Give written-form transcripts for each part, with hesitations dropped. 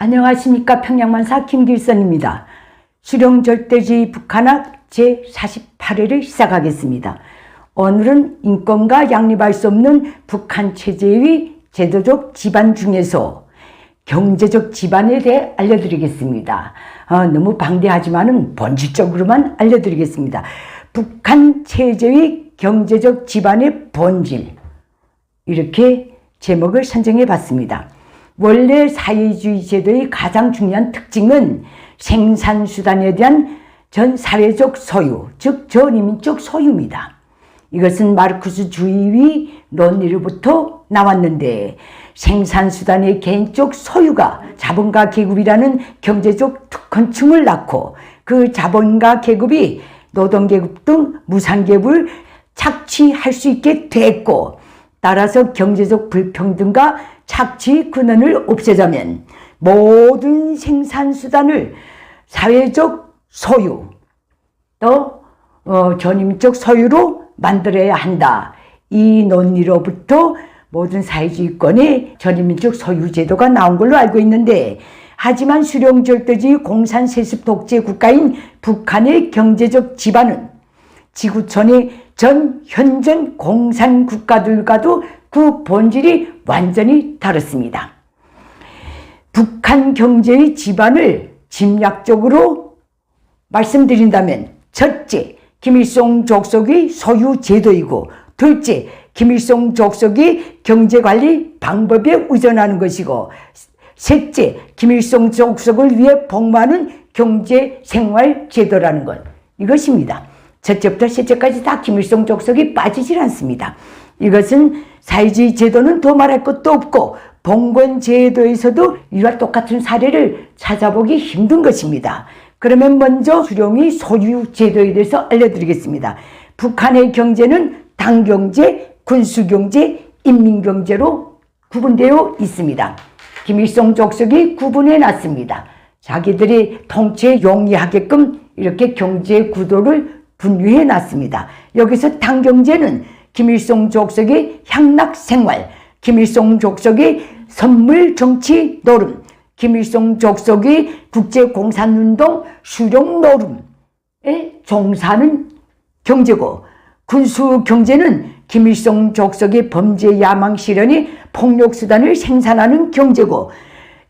안녕하십니까. 평양만사 김길선입니다. 수령절대주의 북한학 제48회를 시작하겠습니다. 오늘은 인권과 양립할 수 없는 북한 체제의 제도적 지반 중에서 경제적 지반에 대해 알려드리겠습니다. 너무 방대하지만은 본질적으로만 알려드리겠습니다. 북한 체제의 경제적 지반의 본질, 이렇게 제목을 선정해 봤습니다. 원래 사회주의 제도의 가장 중요한 특징은 생산수단에 대한 전 사회적 소유, 즉 전인민적 소유입니다. 이것은 마르크스주의의 논리로부터 나왔는데, 생산수단의 개인적 소유가 자본가 계급이라는 경제적 특권층을 낳고 그 자본가 계급이 노동계급 등 무상계급을 착취할 수 있게 됐고, 따라서 경제적 불평등과 착취 근원을 없애자면 모든 생산수단을 사회적 소유 또 전인민적 소유로 만들어야 한다. 이 논리로부터 모든 사회주의권의 전인민적 소유 제도가 나온 걸로 알고 있는데, 하지만 수령절대주의 공산세습 독재 국가인 북한의 경제적 지반은 지구촌의 전 현존 공산 국가들과도 그 본질이 완전히 다릅니다. 북한 경제의 지반을 짐작적으로 말씀드린다면, 첫째, 김일성 족속의 소유 제도이고, 둘째, 김일성 족속의 경제관리 방법에 의존하는 것이고, 셋째, 김일성 족속을 위해 복무하는 경제생활 제도라는 것, 이것입니다. 첫째부터 셋째까지 다 김일성 족속이 빠지질 않습니다. 이것은 사회주의 제도는 더 말할 것도 없고 봉건 제도에서도 이와 똑같은 사례를 찾아보기 힘든 것입니다. 그러면 먼저 수령의 소유 제도에 대해서 알려드리겠습니다. 북한의 경제는 당경제, 군수경제, 인민경제로 구분되어 있습니다. 김일성 족속이 구분해 놨습니다. 자기들이 통치에 용이하게끔 이렇게 경제 구도를 분류해 놨습니다. 여기서 당경제는 김일성 족속의 향락생활, 김일성 족속의 선물정치 노름, 김일성 족속의 국제공산운동 수령 노름에 종사하는 경제고, 군수경제는 김일성 족속의 범죄 야망 실현이 폭력수단을 생산하는 경제고,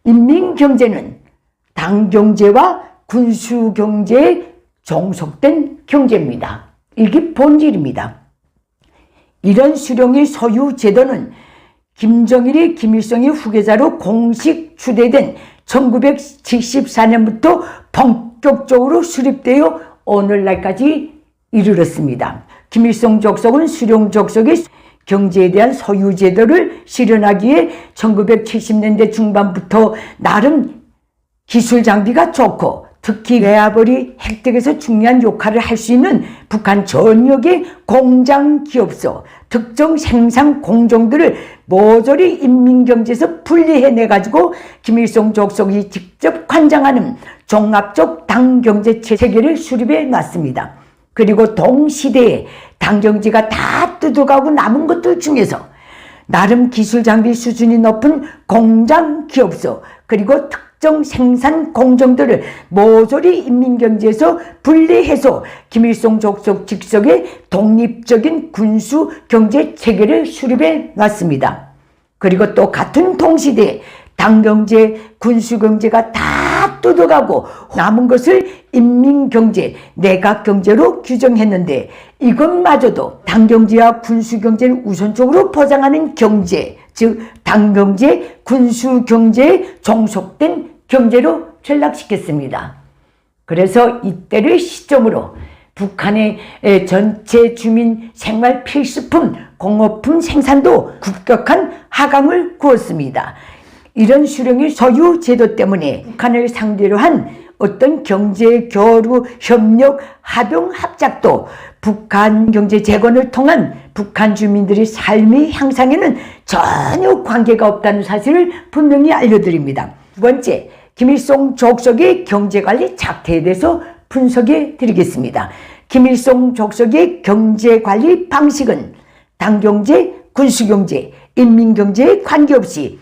인민경제는 당경제와 군수경제에 종속된 경제입니다. 이게 본질입니다. 이런 수령의 소유 제도는 김정일이 김일성의 후계자로 공식 추대된 1974년부터 본격적으로 수립되어 오늘날까지 이르렀습니다. 김일성 족속은 수령 족속의 경제에 대한 소유 제도를 실현하기 위해 1970년대 중반부터 나름 기술 장비가 좋고, 특히 외화벌이 획득에서 중요한 역할을 할 수 있는 북한 전역의 공장 기업소, 특정 생산 공정들을 모조리 인민경제에서 분리해내가지고 김일성 족속이 직접 관장하는 종합적 당경제 체계를 수립해 놨습니다. 그리고 동시대에 당경제가 다 뜯어가고 남은 것들 중에서 나름 기술 장비 수준이 높은 공장 기업소, 그리고 특정 생산 공정들을 모조리 인민경제에서 분리해서 김일성 족속 직속의 독립적인 군수 경제 체계를 수립해 놨습니다. 그리고 또 같은 동시대에 당경제, 군수경제가 다 뜯어가고 남은 것을 인민경제, 내각경제로 규정했는데, 이것마저도 당경제와 군수경제를 우선적으로 보장하는 경제, 즉 당경제, 군수경제에 종속된 경제로 전락시켰습니다. 그래서 이때를 시점으로 북한의 전체 주민 생활 필수품, 공업품 생산도 급격한 하강을 구었습니다. 이런 수령의 소유 제도 때문에 북한을 상대로 한 어떤 경제 교류, 협력, 합용, 합작도 북한 경제 재건을 통한 북한 주민들의 삶의 향상에는 전혀 관계가 없다는 사실을 분명히 알려드립니다. 두 번째, 김일성 족속의 경제관리 작태에 대해서 분석해 드리겠습니다. 김일성 족속의 경제관리 방식은 당경제, 군수경제, 인민경제에 관계없이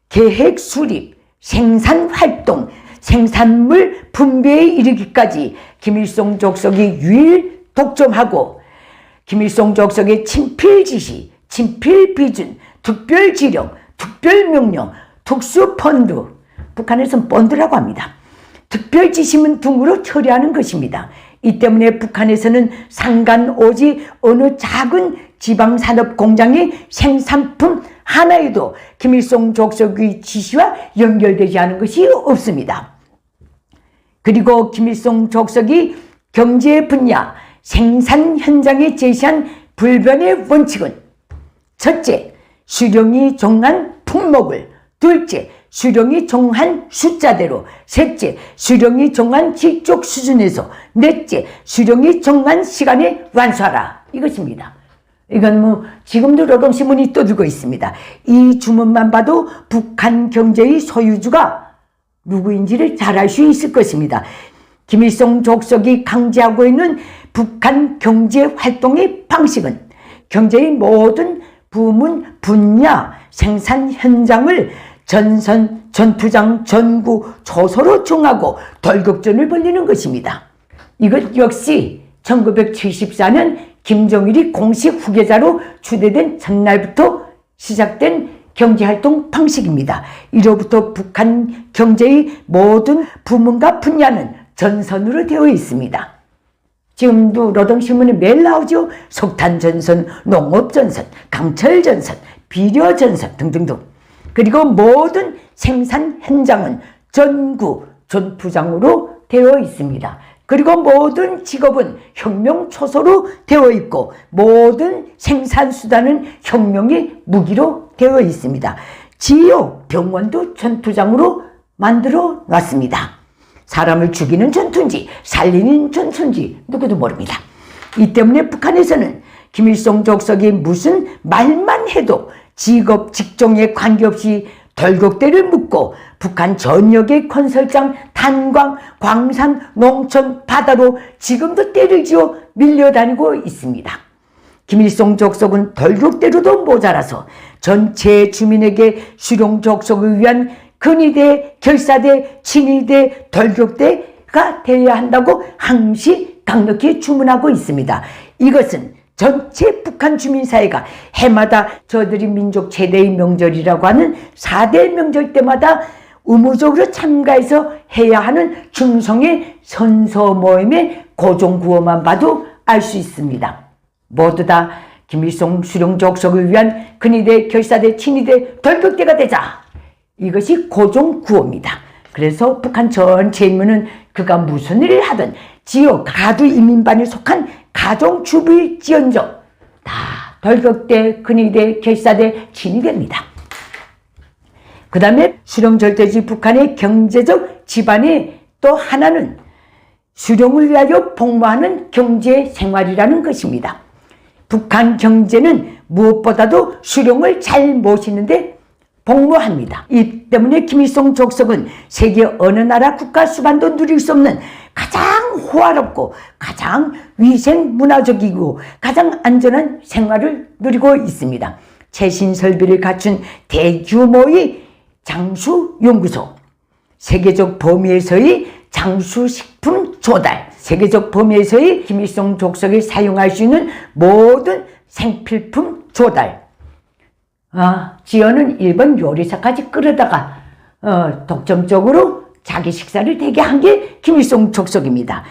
계획 수립, 생산활동, 생산물 분배에 이르기까지 김일성 족속이 유일 독점하고 김일성 족속의 친필지시, 친필비준, 특별지령, 특별명령, 특수펀드, 북한에서는 펀드라고 합니다. 특별지시문 등으로 처리하는 것입니다. 이 때문에 북한에서는 상간오지 어느 작은 지방산업 공장의 생산품 하나에도 김일성 족속의 지시와 연결되지 않은 것이 없습니다. 그리고 김일성 족속이 경제 분야, 생산 현장에 제시한 불변의 원칙은 첫째, 수령이 정한 품목을, 둘째, 수령이 정한 숫자대로, 셋째, 수령이 정한 질적 수준에서, 넷째, 수령이 정한 시간에 완수하라. 이것입니다. 이건 지금도 노동신문이 떠들고 있습니다. 이 주문만 봐도 북한 경제의 소유주가 누구인지를 잘 알 수 있을 것입니다. 김일성 족속이 강제하고 있는 북한 경제 활동의 방식은 경제의 모든 부문, 분야, 생산 현장을 전선, 전투장, 전구, 초소로 정하고 돌격전을 벌이는 것입니다. 이것 역시 1974년 김정일이 공식 후계자로 추대된 전날부터 시작된 경제활동 방식입니다. 이로부터 북한 경제의 모든 부문과 분야는 전선으로 되어 있습니다. 지금도 노동신문에 매일 나오죠. 석탄전선, 농업전선, 강철전선, 비료전선 등등등. 그리고 모든 생산 현장은 전구, 전투장으로 되어 있습니다. 그리고 모든 직업은 혁명 초소로 되어 있고 모든 생산수단은 혁명의 무기로 되어 있습니다. 지요, 병원도 전투장으로 만들어 놨습니다. 사람을 죽이는 전투인지 살리는 전투인지 누구도 모릅니다. 이 때문에 북한에서는 김일성 족속이 무슨 말만 해도 직업, 직종에 관계없이 돌격대를 묶고 북한 전역의 건설장, 탄광, 광산, 농촌, 바다로 지금도 때를 지어 밀려다니고 있습니다. 김일성 족속은 돌격대로도 모자라서 전체 주민에게 수령 족속을 위한 근위대, 결사대, 친위대, 돌격대가 되어야 한다고 항시 강력히 주문하고 있습니다. 이것은 전체 북한 주민사회가 해마다 저들이 민족 최대의 명절이라고 하는 4대 명절 때마다 의무적으로 참가해서 해야 하는 충성의 선서 모임의 고종구호만 봐도 알 수 있습니다. 모두 다 김일성 수령 족속을 위한 근위대, 결사대, 친위대, 돌격대가 되자. 이것이 고종구호입니다. 그래서 북한 전체 인민은 그가 무슨 일을 하든 지역 가두 인민반에 속한 가정주부일지언정 다 돌격대, 근위대, 결사대, 친위대입니다. 그 다음에 수령절대지 북한의 경제적 지반의 또 하나는 수령을 위하여 복무하는 경제생활이라는 것입니다. 북한 경제는 무엇보다도 수령을 잘 모시는데 복무합니다. 이 때문에 김일성 족속은 세계 어느 나라 국가 수반도 누릴 수 없는 가장 호화롭고 가장 위생 문화적이고 가장 안전한 생활을 누리고 있습니다. 최신 설비를 갖춘 대규모의 장수연구소, 세계적 범위에서의 장수식품 조달, 세계적 범위에서의 김일성 족속이 사용할 수 있는 모든 생필품 조달, 지어는 일본 요리사까지 끌어다가 독점적으로 자기 식사를 대게 한 게 김일성 족속입니다.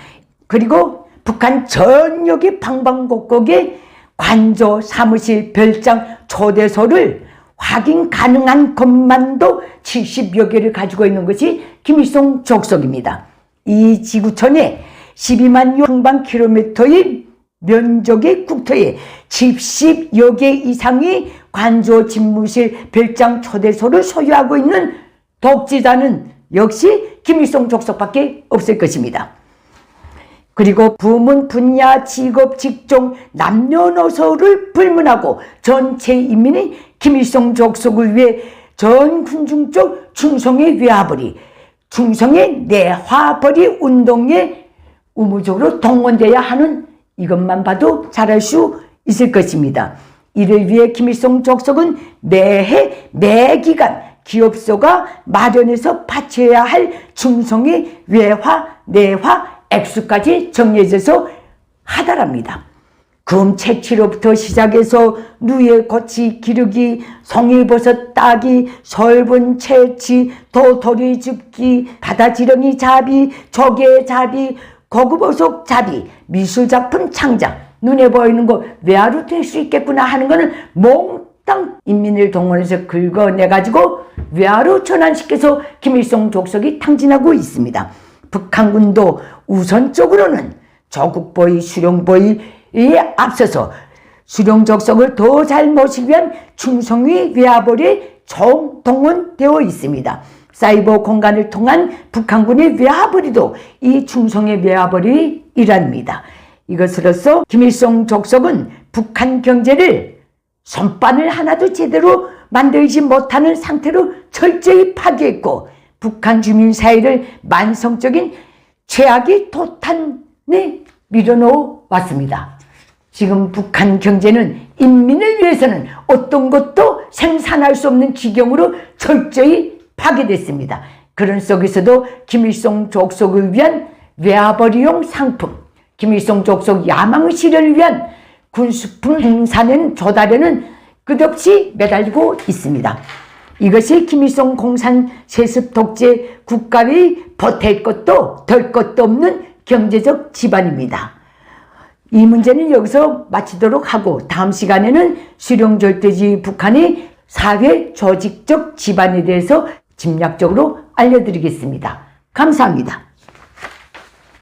그리고 북한 전역의 방방곡곡에 관저, 사무실, 별장, 초대소를 확인 가능한 것만도 70여 개를 가지고 있는 것이 김일성 족속입니다. 이 지구촌에 12만 평방킬로미터의 면적의 국토에 70여 개 이상의 관저, 집무실, 별장, 초대소를 소유하고 있는 독재자는 역시 김일성 족속밖에 없을 것입니다. 그리고 부문, 분야, 직업, 직종, 남녀노소를 불문하고 전체 인민이 김일성 족속을 위해 전군중적 충성의 외화벌이, 충성의 내화벌이 운동에 의무적으로 동원되어야 하는 이것만 봐도 잘 알 수 있을 것입니다. 이를 위해 김일성 족속은 매해 매기간 기업소가 마련해서 바쳐야 할 충성이 외화, 내화, 액수까지 정해져서 하다랍니다. 금 채취로부터 시작해서 누에 거치 기르기, 송이버섯 따기, 설분 채취, 도토리 줍기, 바다지렁이 잡이, 조개 잡이, 거구버섯 잡이, 미술작품 창작, 눈에 보이는 거 외화로 될 수 있겠구나 하는 거는 몽땅 인민을 동원해서 긁어내가지고 외화로 전환시켜서 김일성 족속이 탕진하고 있습니다. 북한군도 우선적으로는 조국보위, 수령보위에 앞서서 수령족속을 더 잘 모시기 위한 충성위 외화벌이 총동원되어 있습니다. 사이버 공간을 통한 북한군의 외화벌이도 이 충성의 외화벌이 일환입니다. 이것으로써 김일성 족속은 북한 경제를 선반을 하나도 제대로 만들지 못하는 상태로 철저히 파괴했고 북한 주민 사회를 만성적인 최악의 도탄에 밀어넣어 왔습니다. 지금 북한 경제는 인민을 위해서는 어떤 것도 생산할 수 없는 지경으로 철저히 파괴됐습니다. 그런 속에서도 김일성 족속을 위한 외화벌이용 상품, 김일성 족속 야망의 실현을 위한 군수품 생산은 조달에는 끝없이 매달리고 있습니다. 이것이 김일성 공산 세습 독재 국가의 보탤 것도 덜 것도 없는 경제적 지반입니다. 이 문제는 여기서 마치도록 하고 다음 시간에는 수령절대주의 북한의 사회 조직적 지반에 대해서 짐작적으로 알려드리겠습니다. 감사합니다.